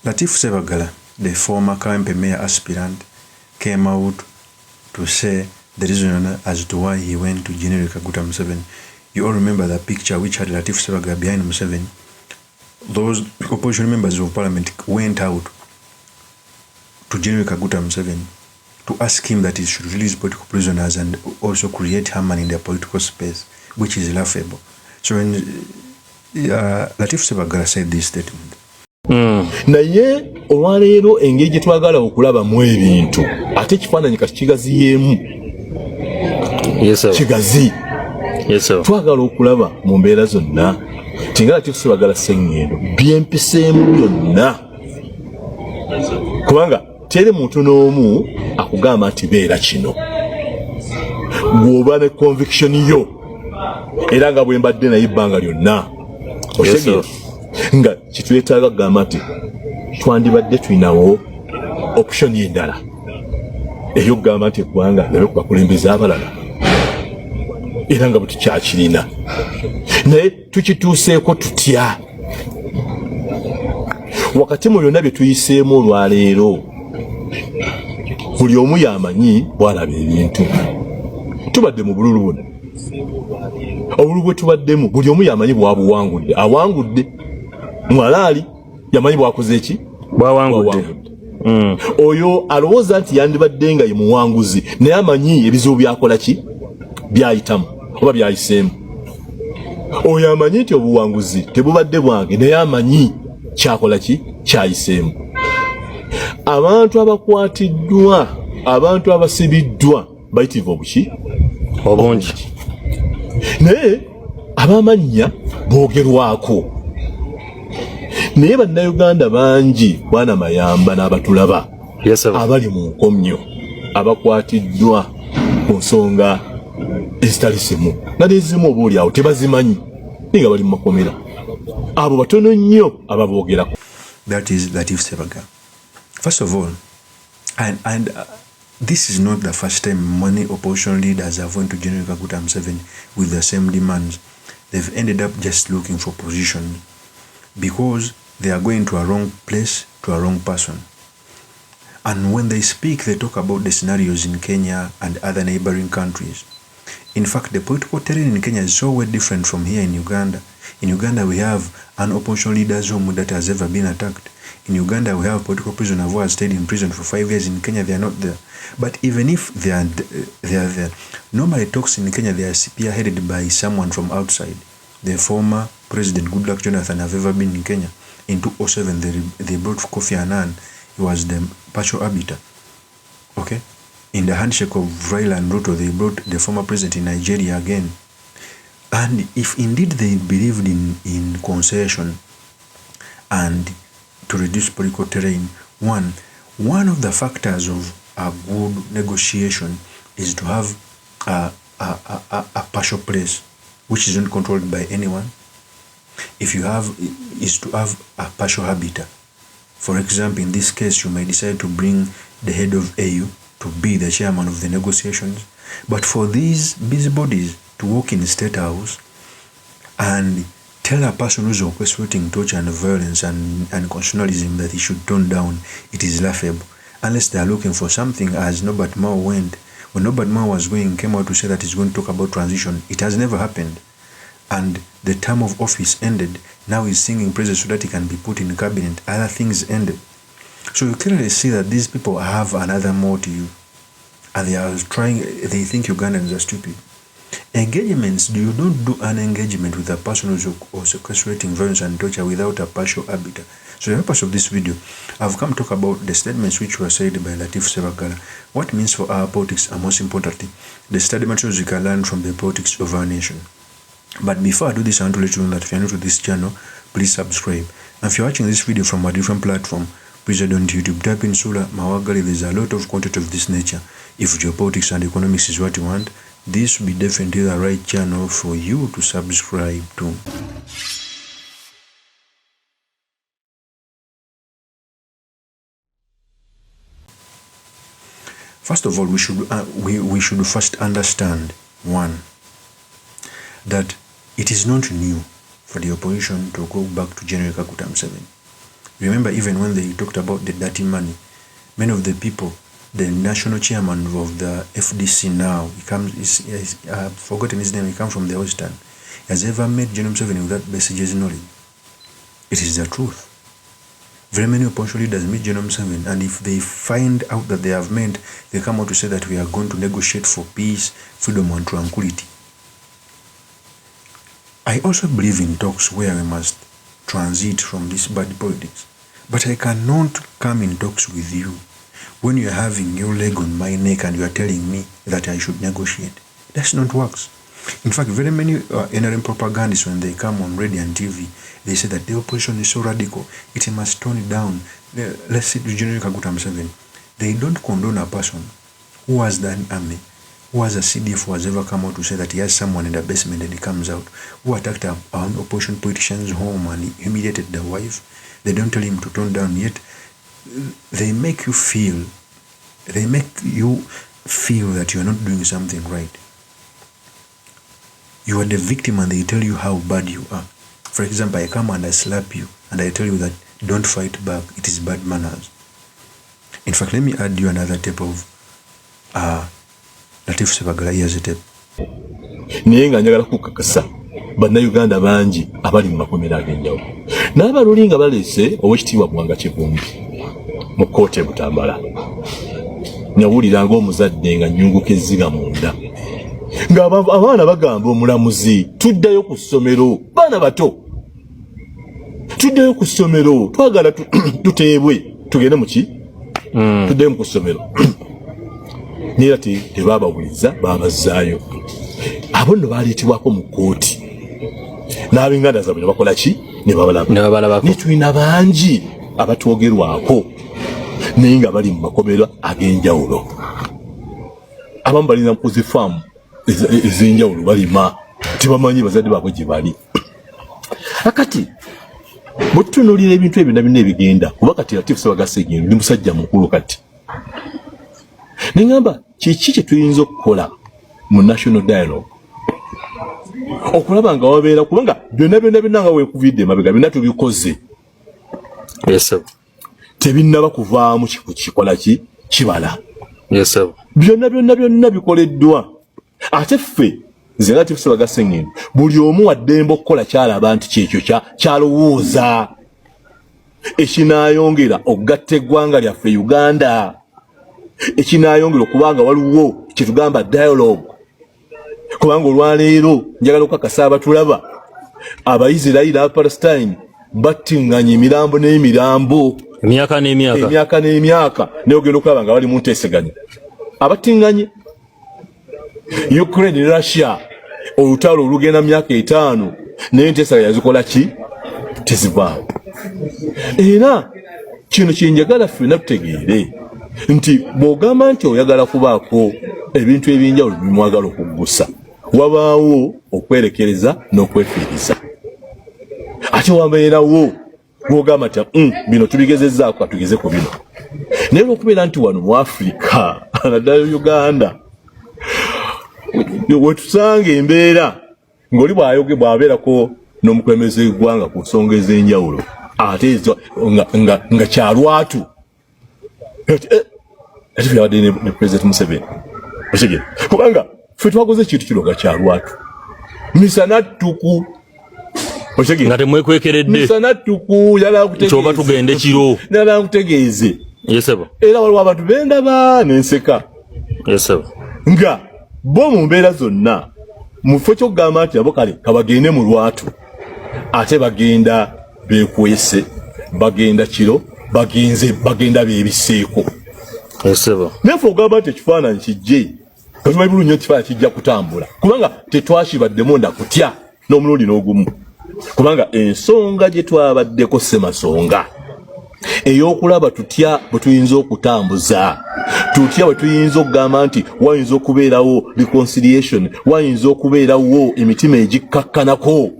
Latif SSEBAGGALA, the former KMP mayor aspirant, came out to say the reason as to why he went to General Kaguta Museveni. You all remember the picture which had Latif SSEBAGGALA behind Museveni. Those opposition members of parliament went out to General Kaguta Museveni to ask him that he should release political prisoners and also create harmony in their political space, which is laughable. So when Latif SSEBAGGALA said this statement, naye olwaleero engeri gye twagala okulabamu ebintu ate ekifaananyi kati kigaziyemu kigazi twagala okulaba mu mbeera zonna tinga Latif SSEBAGGALA Sseŋŋendo byempiseemu byonna kubanga teri muntu n'omu akugamba nti beera kino bw'oba ne conviction yo era nga bwe mbadde naye ebbanga lyonna otegeera nga kitwetaaga kugamba nti twandibadde tulinawo option endala ey'okugamba nti eggwanga naye ku bakulembeze abalala era nga bwe tukyakirina naye tukituuseeko tutya wakati mu byonna bye tuyiseemu olwaleero buli omu yamanyi bw'alaba ebintu tubadde mu bululu buno obululu bwe tubaddemu buli omu yamanyi bw'abuwangudde awangudde mwalaali yamanyi bwakoze eki bwawangudde oyo alowooza nti yandibadde nga ye muwanguzi naye amanyi ebizibu byakola ki byayitamu oba byayiseemu oyo amanyi nti obuwanguzi tebubadde bwange naye amanyi kyakola ki kyayiseemu abantu abakwatiddwa abantu abasibiddwa bayitibwa obuki obungi naye abamannya boogerwako naye bannayuganda bangi bwana mayamba n'abatulaba abali mu nkomyo abakwatiddwa ku nsonga ezitali zimu naleezimu oba oli awo tebazimanyi ninga bali mu makomera abo batono nnyo ababoogerako. That is Latif SSEBAGGALA. First of all, and this is not the first time many opposition leaders have went to General Kaguta Museveni with the same demands. They've ended up just looking for position because they are going to a wrong place, to a wrong person. And when they speak, they talk about the scenarios in Kenya and other neighboring countries. In fact, the political terrain in Kenya is so way different from here in Uganda. In Uganda, we have an opposition leader's home that has ever been attacked. In Uganda, we have political prisoners who have stayed in prison for 5 years. In Kenya, they are not there. But even if they are there, normally talks in Kenya, they are spearheaded by someone from outside. The former President Goodluck Jonathan have ever been in Kenya. In 2007, they brought Kofi Annan. He was the partial arbiter. Okay? In the handshake of Raila and Ruto, they brought the former president in Nigeria again. And if indeed they believed in concession and to reduce political terrain, one of the factors of a good negotiation is to have a partial place which is not controlled by anyone. Is to have a partial habitat. For example, in this case, you may decide to bring the head of AU to be the chairman of the negotiations. But for these busybodies to walk in the State House and tell a person who's orchestrating torture and violence and constitutionalism that he should tone down, it is laughable. Unless they are looking for something, as Norbert Mao went. When Norbert Mao was came out to say that he's going to talk about transition, it has never happened. And the term of office ended. Now he's singing praises so that he can be put in the cabinet. Other things ended. So you clearly see that these people have another motive. And they think Ugandans are stupid. Engagements, you don't do an engagement with a person who's orchestrating violence and torture without a partial arbiter. So the purpose of this video, I've come to talk about the statements which were said by Latif SSEBAGGALA, what it means for our politics, and most importantly, the study materials you can learn from the politics of our nation. But before I do this, I want to let you know that if you're new to this channel, please subscribe. And if you're watching this video from a different platform, please head on to YouTube, type in Sula Mawagali. There's a lot of content of this nature. If geopolitics and economics is what you want, this will be definitely the right channel for you to subscribe to. First of all, we should first understand, one, that it is not new for the opposition to go back to General Kaguta Museveni. Remember, even when they talked about the dirty money, many of the people, the national chairman of the FDC now, I've forgotten his name, he comes from the Western, has ever met General Museveni without messages knowledge. It is the truth. Very many opposition leaders meet General Museveni, and if they find out that they have met, they come out to say that we are going to negotiate for peace, freedom, and tranquility. I also believe in talks where we must transit from this bad politics. But I cannot come in talks with you when you are having your leg on my neck and you are telling me that I should negotiate. That's not works. In fact, very many NRM propagandists, when they come on radio and TV, they say that the opposition is so radical, it must tone it down. Let's say to General Kaguta Museveni, they don't condone a person who has done army, who has a CDF, who has ever come out to say that he has someone in the basement and he comes out, who attacked our own opposition politician's home and humiliated the wife. They don't tell him to tone down, yet they make you feel that you are not doing something right. You are the victim and they tell you how bad you are. For example, I come and I slap you and I tell you that don't fight back, it is bad manners. In fact, let me add you another tape of LATIF SSEBAGGALA. Here's a tape. Niyenga njagala kukakasa bannayuganda bangi abali mu makomera ag'enjawulo n'abaluli nga balese owekitiibwa Bwanga Kivumbi mu kkooti e Butambala. Nyawulira ng'omuzadde nga nnyunguka ezziga munda ng'abaana bagamba omulamuzi tuddayo ku ssomero, baana bato tuddayo ku ssomero, twagala tuteebwe tugende mu ki tuddayo ku ssomero. Naye ati tebaabawuliza, baabazzaayo. Abo nno baaleetebwako mu kkooti n'ab'enganda zaabwe ne bakola ki? Ne babalabako. Ne tulina bangi abatwogerwako naye nga bali mu makomera ag'enjawulo. Abamu balina mpozi faamu ez'enjawulo balima, tebamanyi bazadde baabwe gye bali. Akati bwe tutunuulira ebintu ebyo nabina ebigenda, kuba kati LATIF SSEBAGGALA ndi musajja mukulu kati. Ne ngamba kiki kye tuyinza okukola mu national dialogue okulaba nga wabeera, kubanga byonna nga weekuvidde emabega byonna tubikoze. Yes sir. Tebinnaba kuvaamu kikola ki kibala. Yes sir. Byonna bikoleddwa. Ate ffe nze LATIF SSEBAGGALA buli omu waddembe okukola kyalaba nti kyekyo kyalowooza ekinaayongera okugatta eggwanga lyaffe Uganda, ekinaayongera okubanga waliwo kyetugamba dialogue. Kubanga olwaleero njagala okukakasa abatulaba, Abaisirairi Abapalestine battinganye emirambo n'emirambo emyaka n'emyaka naye ogenda okulaba nga bali mu nteeseganya abattinganye. Ukraine ne Russia olutalo olugenda myaka 5 naye enteeseganya zikola ki? Tezivaawo. Era kino kyenjagala ffenna tutegeere nti bw'ogamba nti oyagala kubaako ebintu ebyenjawulo bimwagala okuggusa, wabaawo okwerekereza n'okwefiiriza. Ate wabeerawo bw'ogamba nti bino tubigezezzaako katugeze ku bino. Naye olw'okubeera nti wano mu Afrika naddala Uganda wetusanga embeera ng'oli bw'abeerako n'omukulembeze w'eggwanga ku nsonga ez'enjawulo ate nga kyalwatu. Ate ffe yabadde ne President Museveni otegere kubanga ffe twakoze ekintu kino nga kyalwatu misanattuku otegere nga temwekwekeredde misanattuku kyoba tugende kiro nala nkutegeeze. Yes sir. Era waliwo abantu bendaba n'enseka. Yes sir. Nga bo mu mbeera zonna mu kifo ky'okugamba nti abo kale kabagende mu lwatu ate bagenda beekwese, bagenda kiro, bagenda beebiseeko. Yes sir. Nefe ogamba nti ekifaananyi kijje katumanyi bulungi ekifaananyi kijja kutambula kubanga tetwasibaddemu nda kutya n'omulundi n'ogumu, kubanga ensonga gye twabaddeko ssemasonga ey'okulaba tutya bwe tuyinza okutambuza, tutya bwe tuyinza okugamba nti wayinza okubeerawo reconciliation, wayinza okubeerawo emitima egikkakkanako,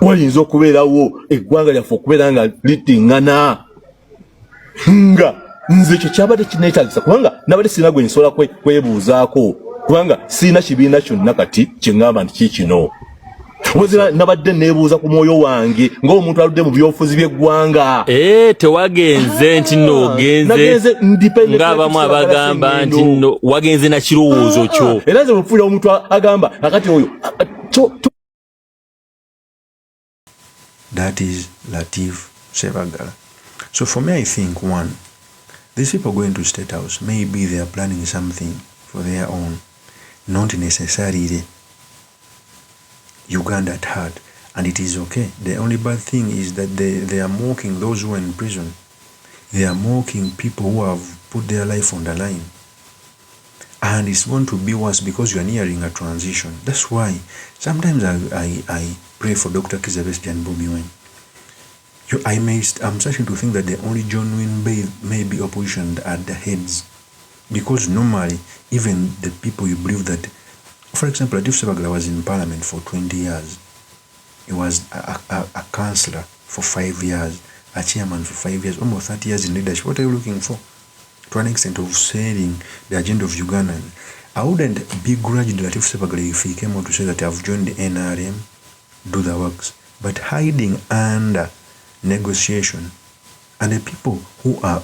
wayinza okubeerawo eggwanga lyaffe okubeera nga littiŋŋana. Nga nze ekyo kyabadde kineetaagisa kubanga nabadde sirina gwe nsobola kwebuuzaako kubanga sirina kibiina kyonna kati kye ŋŋamba nti kiikino. Wazira nabadde nebuuza ku mwoyo wange ng'omuntu aludde mu byofuzi by'eggwanga. Tewagenze nti nno ogenze ng'abamu abagamba nti nno wagenze na kirowoozo kyo. Era nze mufuulira omuntu agamba akati oyo. That is Latif Sebaggala. So for me, I think, one, these people going to State House, maybe they are planning something for their own, not necessarily Uganda at heart, and it is okay. The only bad thing is that they are mocking those who are in prison. They are mocking people who have put their life on the line. And it's going to be worse because you are nearing a transition. That's why sometimes I pray for Dr. Kizabes Jan Bobi Wine. I'm starting to think that the only genuine may be opposition at the heads. Because normally, even the people you believe that, for example, Latif Sebaggala was in parliament for 20 years. He was a councillor for 5 years, a chairman for 5 years, almost 30 years in leadership. What are you looking for? To an extent of selling the agenda of Uganda. I wouldn't begrudge Latif Sebaggala if he came out to say that I've joined the NRM, do the works. But hiding under negotiation, and the people who are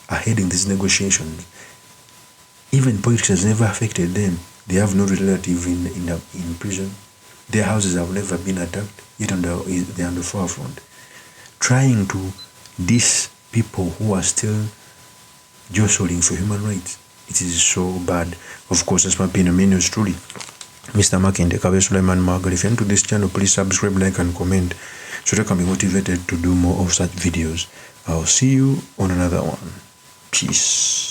heading these negotiations, even politics has never affected them. They have no relative in prison. Their houses have never been attacked, yet they're on the forefront. Trying to diss people who are still jostling for human rights. It is so bad. Of course, that's my opinion. My name is truly Mr. Makinde Kabe Suleiman Margaret. If you're into this channel, please subscribe, like, and comment so that I can be motivated to do more of such videos. I'll see you on another one. Peace.